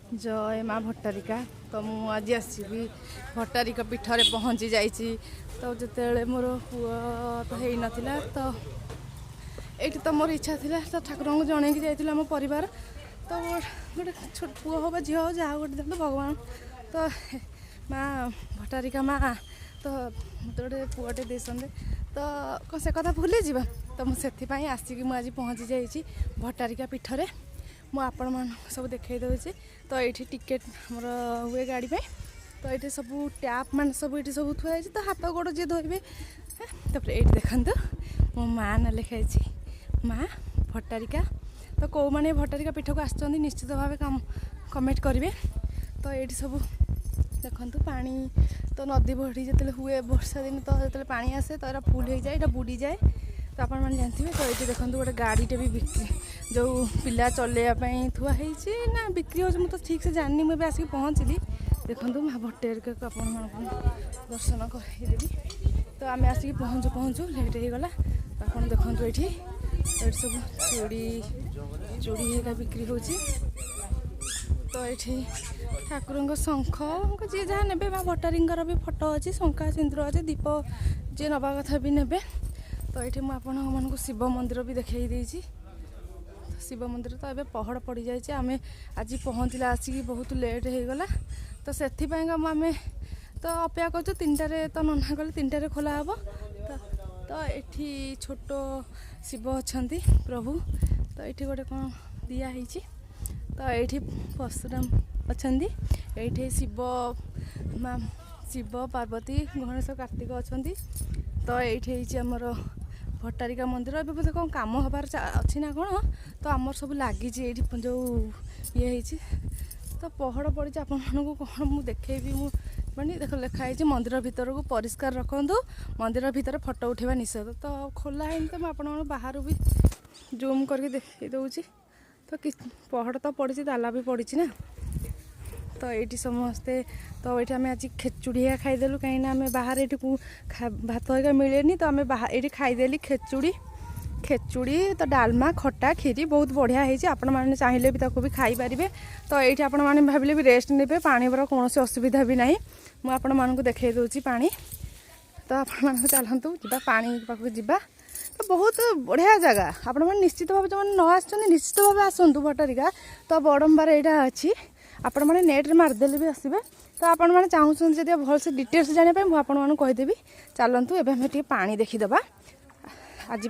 जय माँ भट्टारिका। तो मु आज आसबि भट्टारिका पीठरे पहुँची जाइए। तो जिते मोर पुआ तो हो नाला तो ये तो मोर इच्छा थी तो ठाकुर को जन की जाइए आम परिवार। तो गोटे छोट पुआ हो झील हो जहाँ गोटे देखते भगवान तो माँ भट्टारिका माँ तो मत गोटे पुआटे देते तो कौन से कथा भूली जा तो मुझे आसिक मुझे पहुँची जाइए भट्टारिका पीठरे। मु आपण मान सब देखई दूसरी। तो ये टिकेट मोर हुए गाड़ी पे तो ये सब टैप मान सब ये सब थुआई तो हाथ गोड़ जी धोबे। तापर ये देखते मो माँ ना लिखाई माँ भट्टारिका। तो कौ मैंने भट्टारिका पीठ को आसुँच निश्चित भाव कमेंट करेंगे। तो ये सब देखु पानी तो नदी बढ़ी जो हुए वर्षा दिन तो जो पानी आसे तो यहाँ फुल हो जाए यहाँ बुड़ी जाए तो आप जानते हैं। तो ये देखो गोटे गाड़ीटे भी बिक्री जो पिला चलैयापाई थुआई ना बिक्री हो मुझे ठीक से जाननी मुझे आसिक पहुँचली। देखो माँ भट्टारिका को आपण मान दर्शन करदेवी। तो आम आसिक पहुँचू पहुँचू लेट हो गला। तो आप देखो ये सब चूड़ी चूड़ी हेका बिक्री हो। तो ये ठाकुर शंख जी जहाँ ने माँ भट्टारिंकर भी फोटो अच्छी शंखा सिंदूर अच्छे दीप जी नवा कथा भी ने। तो ये मुझे शिव मंदिर भी देखई शिव मंदिर तो ये पहड़ पड़ जाए आम आज पहुँचला आसिक बहुत लेट हो गला। तो से आम तो अपेक्षा कर 3टारे तो नना कले 3टारे खोला हे। तो ये छोट शिव अच्छा प्रभु। तो ये गोटे कौन दिखाई तो ये परशुराम अच्छा ये शिव माँ शिव पार्वती गणेश कार्तिक अच्छा। तो ये आमर भट्टारिका मंदिर ए बोधे कौन कम हबार अच्छी ना कौन। तो आमर सब लगी जो ये तो पहड़ पड़ी आपण कौन मुझे देखेबी मुझे देख लिखाई मंदिर भीतर को परिष्कार रखु मंदिर भीतर फोटो उठेवा निषेध। तो खोला है तो मुझे बाहर भी जूम करके देखी दूसरी। तो पहड़ तो पड़ी ताला भी पड़ी ना। तो ये समस्ते तो ये आम आज खेचुड़ी खाईदेलु कहीं आम बाहर ये भात होगा मिले तो आम ये खाईदेली खेचुड़ी खेचुड़ी तो डालमा खट्टा खीरी बहुत बढ़िया है। आपण मैंने चाहिए भी ताको भी खाई पारे। तो ये आपण मैंने भाविले भी रेस्ट ने पानी पर कौन असुविधा भी ना मुझे देखई दूसरी पानी। तो आपण चलतु जा पानी पाक जा। तो बहुत बढ़िया जगह आपण मैंने निश्चित भाव जो न आसुँच निश्चित भाव आसतु भट्टारिका। तो बड़म्बार यहाँ अच्छी आपण मैंने नेट्रे मारिदेले भी आसबे। तो आपण मैंने चाहूँ जब भल से डिटेल्स जानापी मुझे कहीदेवी। चलतु एवं पानी देखीदे आज